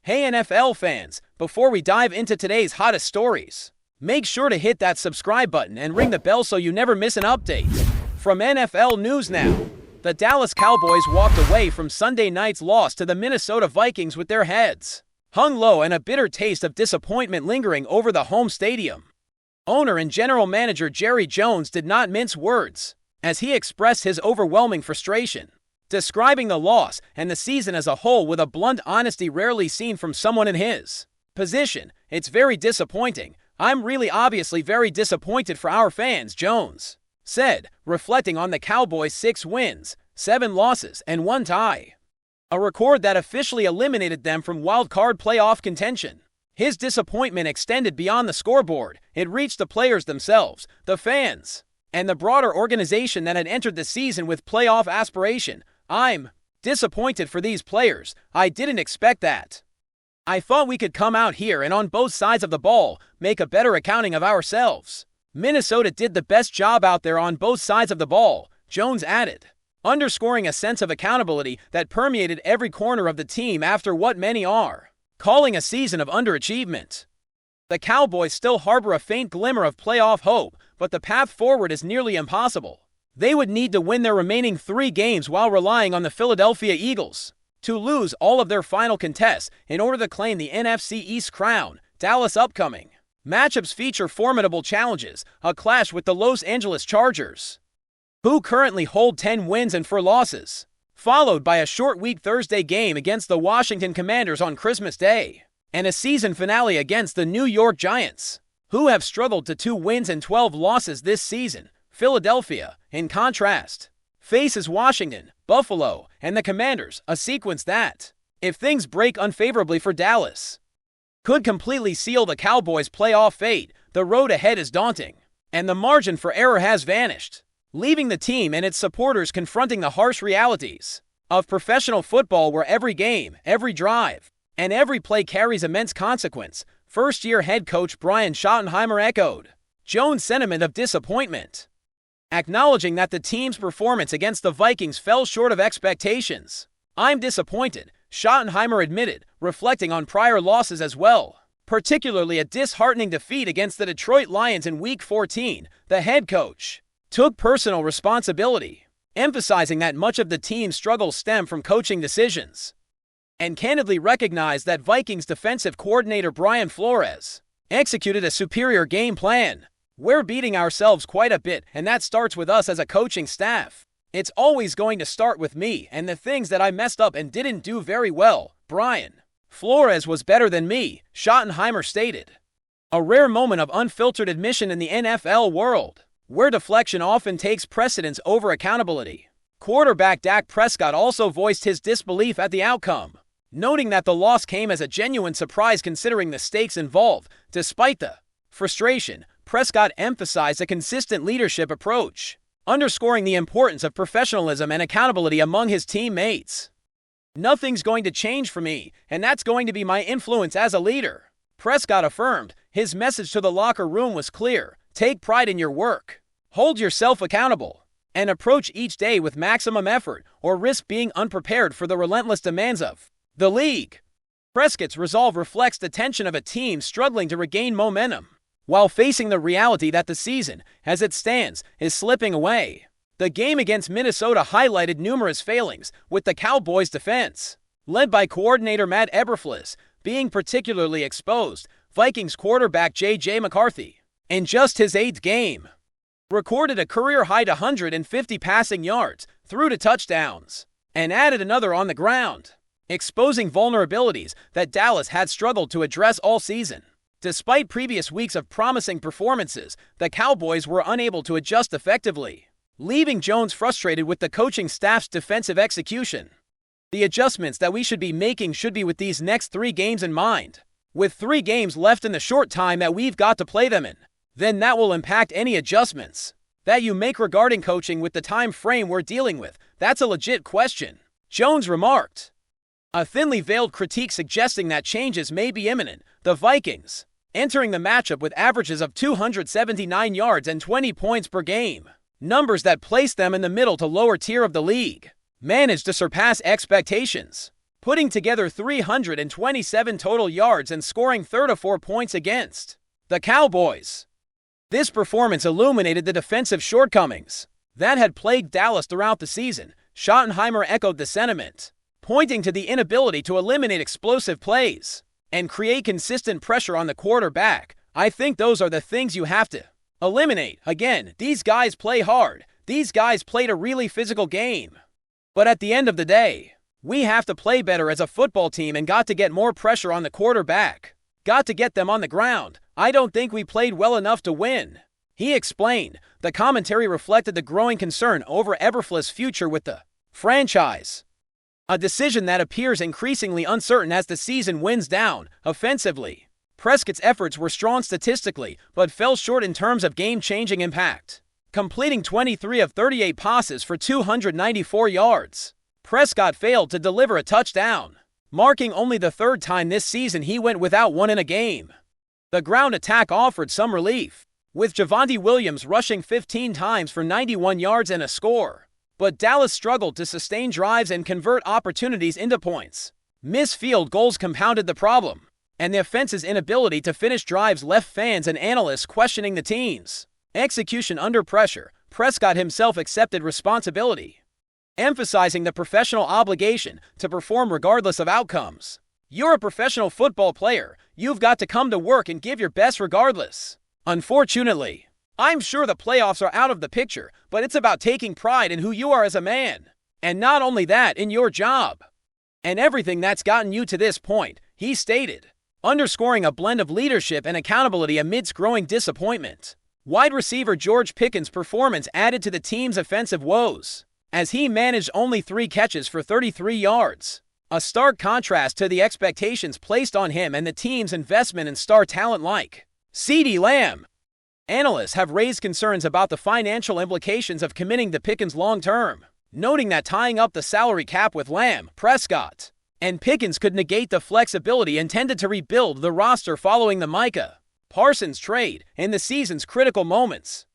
Hey NFL fans, before we dive into today's hottest stories, make sure to hit that subscribe button and ring the bell so you never miss an update. From NFL News Now, the Dallas Cowboys walked away from Sunday night's loss to the Minnesota Vikings with their heads hung low and a bitter taste of disappointment lingering over the home stadium. Owner and general manager Jerry Jones did not mince words as he expressed his overwhelming frustration, describing the loss and the season as a whole with a blunt honesty rarely seen from someone in his position. "It's very disappointing. I'm really obviously very disappointed for our fans," Jones said, reflecting on the Cowboys' 6 wins, 7 losses, and 1 tie, a record that officially eliminated them from wild-card playoff contention. His disappointment extended beyond the scoreboard. It reached the players themselves, the fans, and the broader organization that had entered the season with playoff aspiration. "I'm disappointed for these players. I didn't expect that. I thought we could come out here and on both sides of the ball make a better accounting of ourselves. Minnesota did the best job out there on both sides of the ball," Jones added, underscoring a sense of accountability that permeated every corner of the team after what many are calling a season of underachievement. The Cowboys still harbor a faint glimmer of playoff hope, but the path forward is nearly impossible. They would need to win their remaining 3 games while relying on the Philadelphia Eagles to lose all of their final contests in order to claim the NFC East crown. Dallas' upcoming matchups feature formidable challenges, a clash with the Los Angeles Chargers, who currently hold 10 wins and 4 losses, followed by a short week Thursday game against the Washington Commanders on Christmas Day, and a season finale against the New York Giants, who have struggled to 2 wins and 12 losses this season. Philadelphia, in contrast, faces Washington, Buffalo, and the Commanders, a sequence that, if things break unfavorably for Dallas, could completely seal the Cowboys' playoff fate. The road ahead is daunting, and the margin for error has vanished, leaving the team and its supporters confronting the harsh realities of professional football where every game, every drive, and every play carries immense consequence. First-year head coach Brian Schottenheimer echoed Jones' sentiment of disappointment, acknowledging that the team's performance against the Vikings fell short of expectations. "I'm disappointed," Schottenheimer admitted, reflecting on prior losses as well, particularly a disheartening defeat against the Detroit Lions in Week 14. The head coach took personal responsibility, emphasizing that much of the team's struggles stem from coaching decisions, and candidly recognized that Vikings defensive coordinator Brian Flores executed a superior game plan. "We're beating ourselves quite a bit, and that starts with us as a coaching staff. It's always going to start with me and the things that I messed up and didn't do very well. Brian Flores was better than me," Schottenheimer stated, a rare moment of unfiltered admission in the NFL world, where deflection often takes precedence over accountability. Quarterback Dak Prescott also voiced his disbelief at the outcome, noting that the loss came as a genuine surprise considering the stakes involved. Despite the frustration, Prescott emphasized a consistent leadership approach, underscoring the importance of professionalism and accountability among his teammates. "Nothing's going to change for me, and that's going to be my influence as a leader," Prescott affirmed. His message to the locker room was clear: take pride in your work, hold yourself accountable, and approach each day with maximum effort or risk being unprepared for the relentless demands of the league. Prescott's resolve reflects the tension of a team struggling to regain momentum while facing the reality that the season, as it stands, is slipping away. The game against Minnesota highlighted numerous failings, with the Cowboys' defense, led by coordinator Matt Eberflus, being particularly exposed. Vikings quarterback J.J. McCarthy, in just his 8th game, recorded a career-high 150 passing yards, threw 2 touchdowns, and added another on the ground, exposing vulnerabilities that Dallas had struggled to address all season. Despite previous weeks of promising performances, the Cowboys were unable to adjust effectively, leaving Jones frustrated with the coaching staff's defensive execution. "The adjustments that we should be making should be with these next 3 games in mind. With 3 games left in the short time that we've got to play them in, then that will impact any adjustments that you make regarding coaching with the time frame we're dealing with. That's a legit question," Jones remarked, a thinly veiled critique suggesting that changes may be imminent. The Vikings, entering the matchup with averages of 279 yards and 20 points per game, numbers that place them in the middle to lower tier of the league, managed to surpass expectations, putting together 327 total yards and scoring 34 points against the Cowboys. This performance illuminated the defensive shortcomings that had plagued Dallas throughout the season. Schottenheimer echoed the sentiment, pointing to the inability to eliminate explosive plays and create consistent pressure on the quarterback. I think those are the things you have to eliminate. Again, these guys play hard. These guys played a really physical game. But at the end of the day, we have to play better as a football team and got to get more pressure on the quarterback. Got to get them on the ground. I don't think we played well enough to win, he explained. The commentary reflected the growing concern over Eberflus' future with the franchise, a decision that appears increasingly uncertain as the season winds down. Offensively, Prescott's efforts were strong statistically, but fell short in terms of game-changing impact, completing 23 of 38 passes for 294 yards. Prescott failed to deliver a touchdown, marking only the third time this season he went without one in a game. The ground attack offered some relief, with Javonte Williams rushing 15 times for 91 yards and a score. But Dallas struggled to sustain drives and convert opportunities into points. Missed field goals compounded the problem, and the offense's inability to finish drives left fans and analysts questioning the team's execution under pressure. Prescott himself accepted responsibility, emphasizing the professional obligation to perform regardless of outcomes. You're a professional football player. You've got to come to work and give your best regardless. Unfortunately, I'm sure the playoffs are out of the picture, but it's about taking pride in who you are as a man. And not only that, in your job. And everything that's gotten you to this point, he stated, underscoring a blend of leadership and accountability amidst growing disappointment. Wide receiver George Pickens' performance added to the team's offensive woes, as he managed only 3 catches for 33 yards. A stark contrast to the expectations placed on him and the team's investment in star talent like CeeDee Lamb. Analysts have raised concerns about the financial implications of committing to Pickens long-term, noting that tying up the salary cap with Lamb, Prescott, and Pickens could negate the flexibility intended to rebuild the roster following the Micah Parsons trade in the season's critical moments.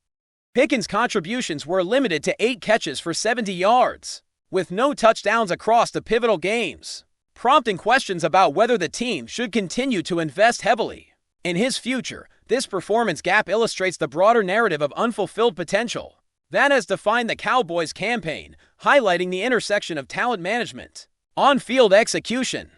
Pickens' contributions were limited to 8 catches for 70 yards, with no touchdowns across the pivotal games, prompting questions about whether the team should continue to invest heavily in his future. This performance gap illustrates the broader narrative of unfulfilled potential that has defined the Cowboys' campaign, highlighting the intersection of talent management, on-field execution,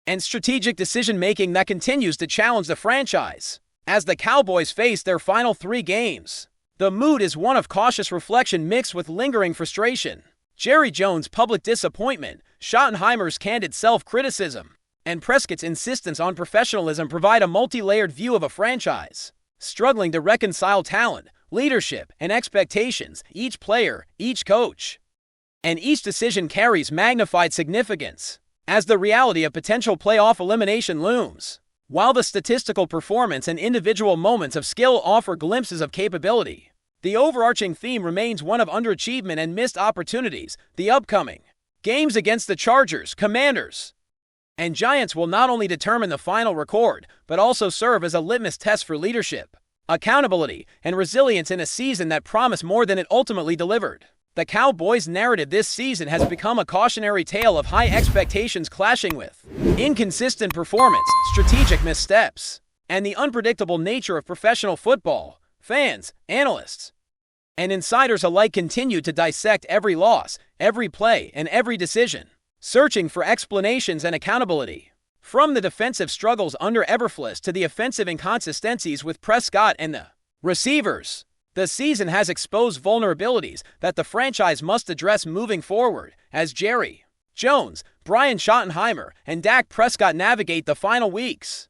and strategic decision-making that continues to challenge the franchise. As the Cowboys face their final 3 games, the mood is one of cautious reflection mixed with lingering frustration. Jerry Jones' public disappointment, Schottenheimer's candid self-criticism, and Prescott's insistence on professionalism provide a multi-layered view of a franchise struggling to reconcile talent, leadership, and expectations. Each player, each coach, and each decision carries magnified significance as the reality of potential playoff elimination looms. While the statistical performance and individual moments of skill offer glimpses of capability, the overarching theme remains one of underachievement and missed opportunities. The upcoming games against the Chargers, Commanders, and Giants will not only determine the final record, but also serve as a litmus test for leadership, accountability, and resilience in a season that promised more than it ultimately delivered. The Cowboys' narrative this season has become a cautionary tale of high expectations clashing with inconsistent performance, strategic missteps, and the unpredictable nature of professional football. Fans, analysts, and insiders alike continue to dissect every loss, every play, and every decision, searching for explanations and accountability. From the defensive struggles under Eberflus to the offensive inconsistencies with Prescott and the receivers, the season has exposed vulnerabilities that the franchise must address moving forward. As Jerry Jones, Brian Schottenheimer, and Dak Prescott navigate the final weeks,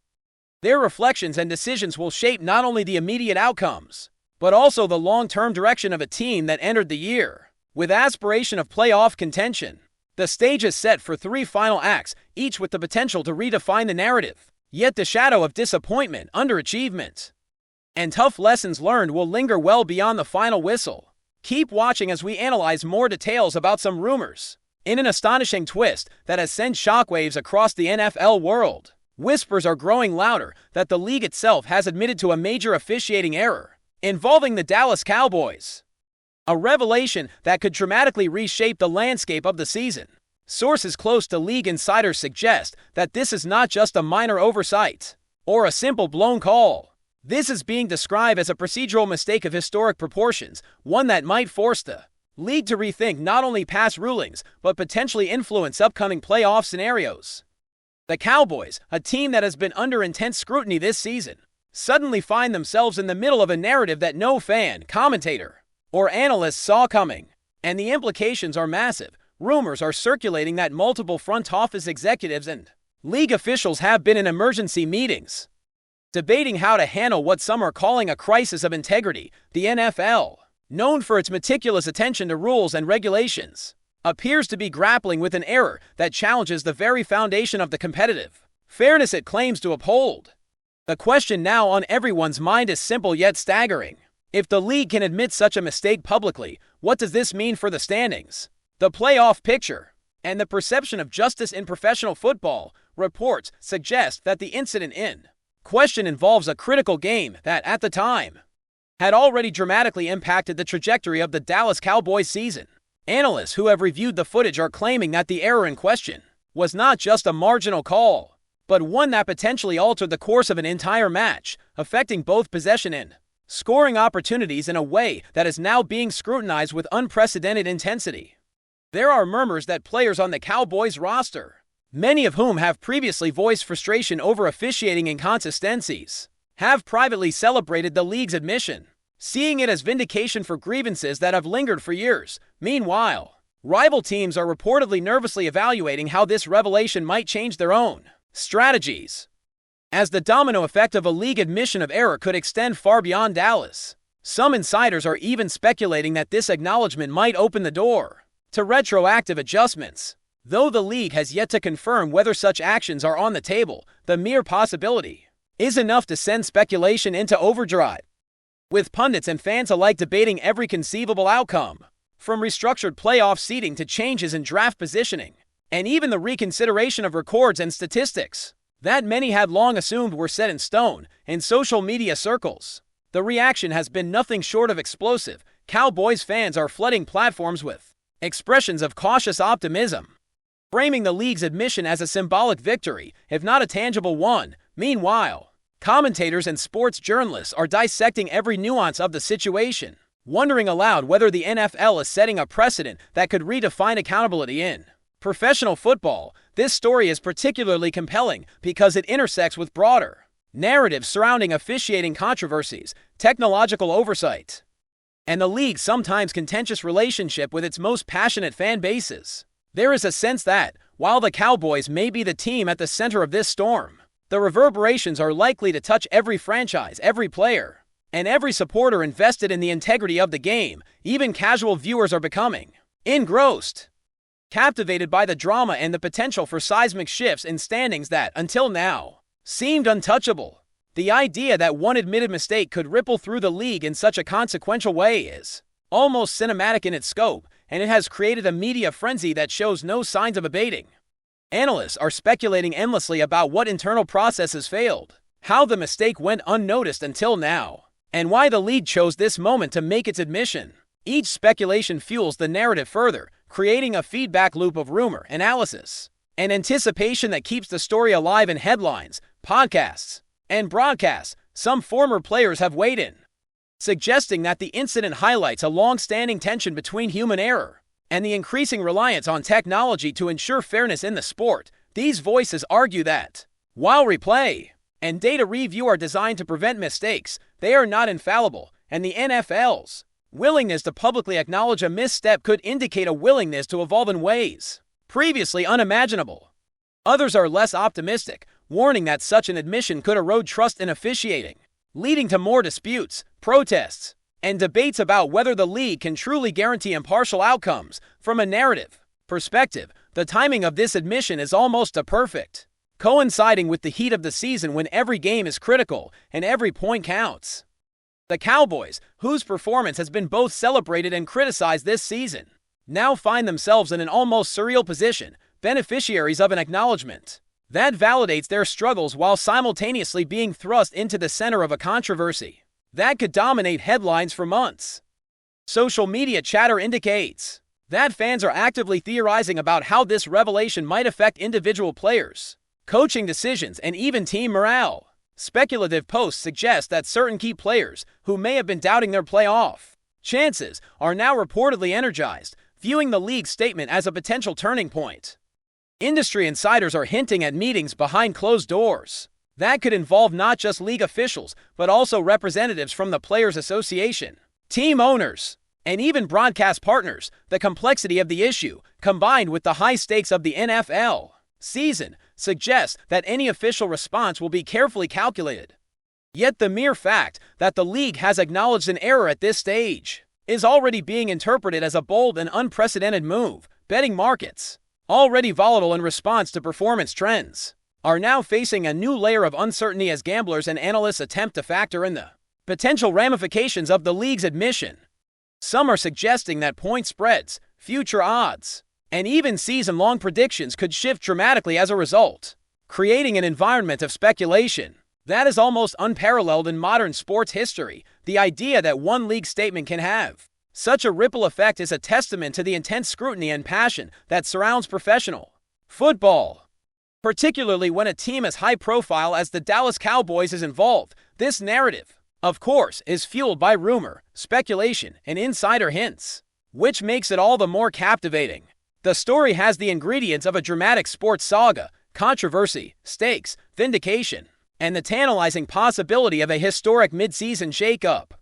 their reflections and decisions will shape not only the immediate outcomes, but also the long-term direction of a team that entered the year with aspiration of playoff contention. The stage is set for 3 final acts, each with the potential to redefine the narrative. Yet the shadow of disappointment, underachievement, and tough lessons learned will linger well beyond the final whistle. Keep watching as we analyze more details about some rumors in an astonishing twist that has sent shockwaves across the NFL world. Whispers are growing louder that the league itself has admitted to a major officiating error involving the Dallas Cowboys, a revelation that could dramatically reshape the landscape of the season. Sources close to league insiders suggest that this is not just a minor oversight or a simple blown call. This is being described as a procedural mistake of historic proportions, one that might force the league to rethink not only past rulings, but potentially influence upcoming playoff scenarios. The Cowboys, a team that has been under intense scrutiny this season, suddenly find themselves in the middle of a narrative that no fan, commentator, or analyst saw coming. And the implications are massive. Rumors are circulating that multiple front office executives and league officials have been in emergency meetings, debating how to handle what some are calling a crisis of integrity. The NFL, known for its meticulous attention to rules and regulations, appears to be grappling with an error that challenges the very foundation of the competitive fairness it claims to uphold. The question now on everyone's mind is simple yet staggering. If the league can admit such a mistake publicly, what does this mean for the standings, the playoff picture, and the perception of justice in professional football? Reports suggest that the incident in question involves a critical game that, at the time, had already dramatically impacted the trajectory of the Dallas Cowboys season. Analysts who have reviewed the footage are claiming that the error in question was not just a marginal call, but one that potentially altered the course of an entire match, affecting both possession and scoring opportunities in a way that is now being scrutinized with unprecedented intensity. There are murmurs that players on the Cowboys roster, many of whom have previously voiced frustration over officiating inconsistencies, have privately celebrated the league's admission, seeing it as vindication for grievances that have lingered for years. Meanwhile, rival teams are reportedly nervously evaluating how this revelation might change their own strategies, as the domino effect of a league admission of error could extend far beyond Dallas. Some insiders are even speculating that this acknowledgement might open the door to retroactive adjustments. Though the league has yet to confirm whether such actions are on the table, the mere possibility is enough to send speculation into overdrive, with pundits and fans alike debating every conceivable outcome, from restructured playoff seeding to changes in draft positioning, and even the reconsideration of records and statistics that many had long assumed were set in stone. In social media circles, the reaction has been nothing short of explosive. Cowboys fans are flooding platforms with expressions of cautious optimism, framing the league's admission as a symbolic victory, if not a tangible one. Meanwhile, commentators and sports journalists are dissecting every nuance of the situation, wondering aloud whether the NFL is setting a precedent that could redefine accountability in professional football. This story is particularly compelling because it intersects with broader narratives surrounding officiating controversies, technological oversight, and the league's sometimes contentious relationship with its most passionate fan bases. There is a sense that, while the Cowboys may be the team at the center of this storm, the reverberations are likely to touch every franchise, every player, and every supporter invested in the integrity of the game. Even casual viewers are becoming engrossed, captivated by the drama and the potential for seismic shifts in standings that, until now, seemed untouchable. The idea that one admitted mistake could ripple through the league in such a consequential way is almost cinematic in its scope, and it has created a media frenzy that shows no signs of abating. Analysts are speculating endlessly about what internal processes failed, how the mistake went unnoticed until now, and why the league chose this moment to make its admission. Each speculation fuels the narrative further, creating a feedback loop of rumor, analysis, and anticipation that keeps the story alive in headlines, podcasts, and broadcasts. Some former players have weighed in, suggesting that the incident highlights a long-standing tension between human error and the increasing reliance on technology to ensure fairness in the sport. These voices argue that, while replay and data review are designed to prevent mistakes, they are not infallible, and the NFL's willingness to publicly acknowledge a misstep could indicate a willingness to evolve in ways previously unimaginable. Others are less optimistic, warning that such an admission could erode trust in officiating, leading to more disputes, protests, and debates about whether the league can truly guarantee impartial outcomes. From a narrative perspective, the timing of this admission is almost perfect, coinciding with the heat of the season when every game is critical and every point counts. The Cowboys, whose performance has been both celebrated and criticized this season, now find themselves in an almost surreal position, beneficiaries of an acknowledgement that validates their struggles while simultaneously being thrust into the center of a controversy that could dominate headlines for months. Social media chatter indicates that fans are actively theorizing about how this revelation might affect individual players, coaching decisions, and even team morale. Speculative posts suggest that certain key players who may have been doubting their playoff chances are now reportedly energized, viewing the league's statement as a potential turning point. Industry insiders are hinting at meetings behind closed doors that could involve not just league officials, but also representatives from the Players Association, team owners, and even broadcast partners. The complexity of the issue, combined with the high stakes of the NFL season, suggests that any official response will be carefully calculated. Yet the mere fact that the league has acknowledged an error at this stage is already being interpreted as a bold and unprecedented move. Betting markets, already volatile in response to performance trends, are now facing a new layer of uncertainty as gamblers and analysts attempt to factor in the potential ramifications of the league's admission. Some are suggesting that point spreads, future odds, and even season-long predictions could shift dramatically as a result, creating an environment of speculation that is almost unparalleled in modern sports history. The idea that one league statement can have such a ripple effect is a testament to the intense scrutiny and passion that surrounds professional football, particularly when a team as high-profile as the Dallas Cowboys is involved. This narrative, of course, is fueled by rumor, speculation, and insider hints, which makes it all the more captivating. The story has the ingredients of a dramatic sports saga: controversy, stakes, vindication, and the tantalizing possibility of a historic mid-season shakeup.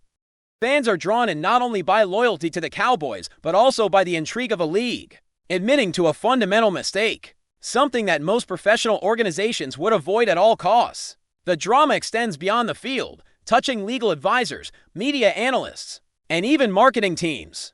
Fans are drawn in not only by loyalty to the Cowboys, but also by the intrigue of a league admitting to a fundamental mistake, something that most professional organizations would avoid at all costs. The drama extends beyond the field, touching legal advisors, media analysts, and even marketing teams,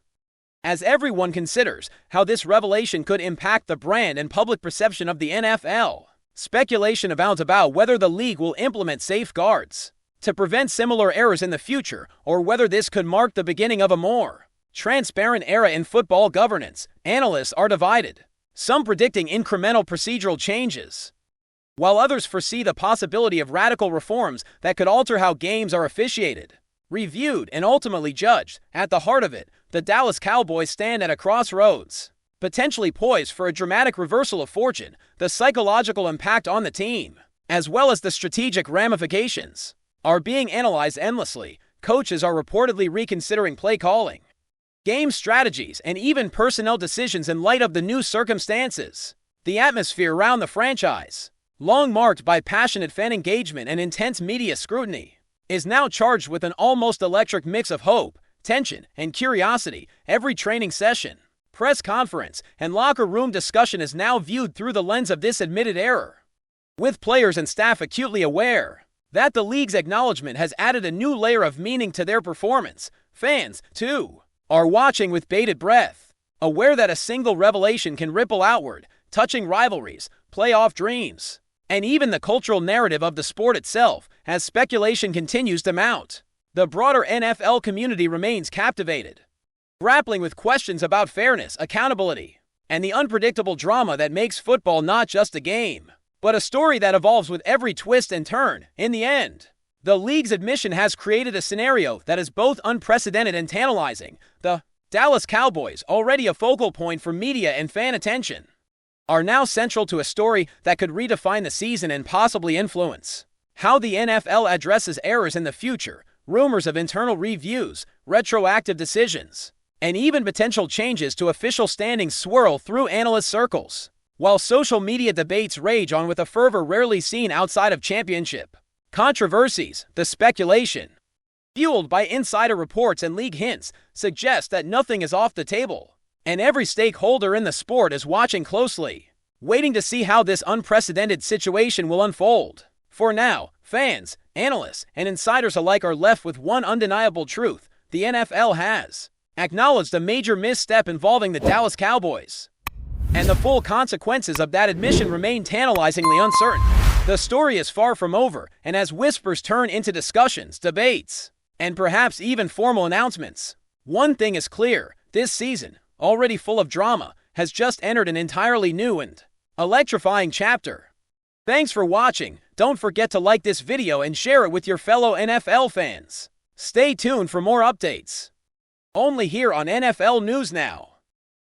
as everyone considers how this revelation could impact the brand and public perception of the NFL. Speculation abounds about whether the league will implement safeguards to prevent similar errors in the future, or whether this could mark the beginning of a more transparent era in football governance. Analysts are divided, some predicting incremental procedural changes, while others foresee the possibility of radical reforms that could alter how games are officiated, reviewed, and ultimately judged. At the heart of it, the Dallas Cowboys stand at a crossroads, potentially poised for a dramatic reversal of fortune. The psychological impact on the team, as well as the strategic ramifications, are being analyzed endlessly. Coaches are reportedly reconsidering play calling, game strategies, and even personnel decisions in light of the new circumstances. The atmosphere around the franchise, long marked by passionate fan engagement and intense media scrutiny, is now charged with an almost electric mix of hope, tension, and curiosity. Every training session, press conference, and locker room discussion is now viewed through the lens of this admitted error, with players and staff acutely aware that the league's acknowledgement has added a new layer of meaning to their performance. Fans, too, are watching with bated breath, aware that a single revelation can ripple outward, touching rivalries, playoff dreams, and even the cultural narrative of the sport itself. As speculation continues to mount, the broader NFL community remains captivated, grappling with questions about fairness, accountability, and the unpredictable drama that makes football not just a game, but a story that evolves with every twist and turn. In the end, the league's admission has created a scenario that is both unprecedented and tantalizing. The Dallas Cowboys, already a focal point for media and fan attention, are now central to a story that could redefine the season and possibly influence how the NFL addresses errors in the future. Rumors of internal reviews, retroactive decisions, and even potential changes to official standings swirl through analyst circles, while social media debates rage on with a fervor rarely seen outside of championship controversies. The speculation, fueled by insider reports and league hints, suggests that nothing is off the table, and every stakeholder in the sport is watching closely, waiting to see how this unprecedented situation will unfold. For now, fans, analysts, and insiders alike are left with one undeniable truth: the NFL has acknowledged a major misstep involving the Dallas Cowboys, and the full consequences of that admission remain tantalizingly uncertain. The story is far from over, and as whispers turn into discussions, debates, and perhaps even formal announcements, one thing is clear: this season, already full of drama, has just entered an entirely new and electrifying chapter. Thanks for watching. Don't forget to like this video and share it with your fellow NFL fans. Stay tuned for more updates, only here on NFL News Now.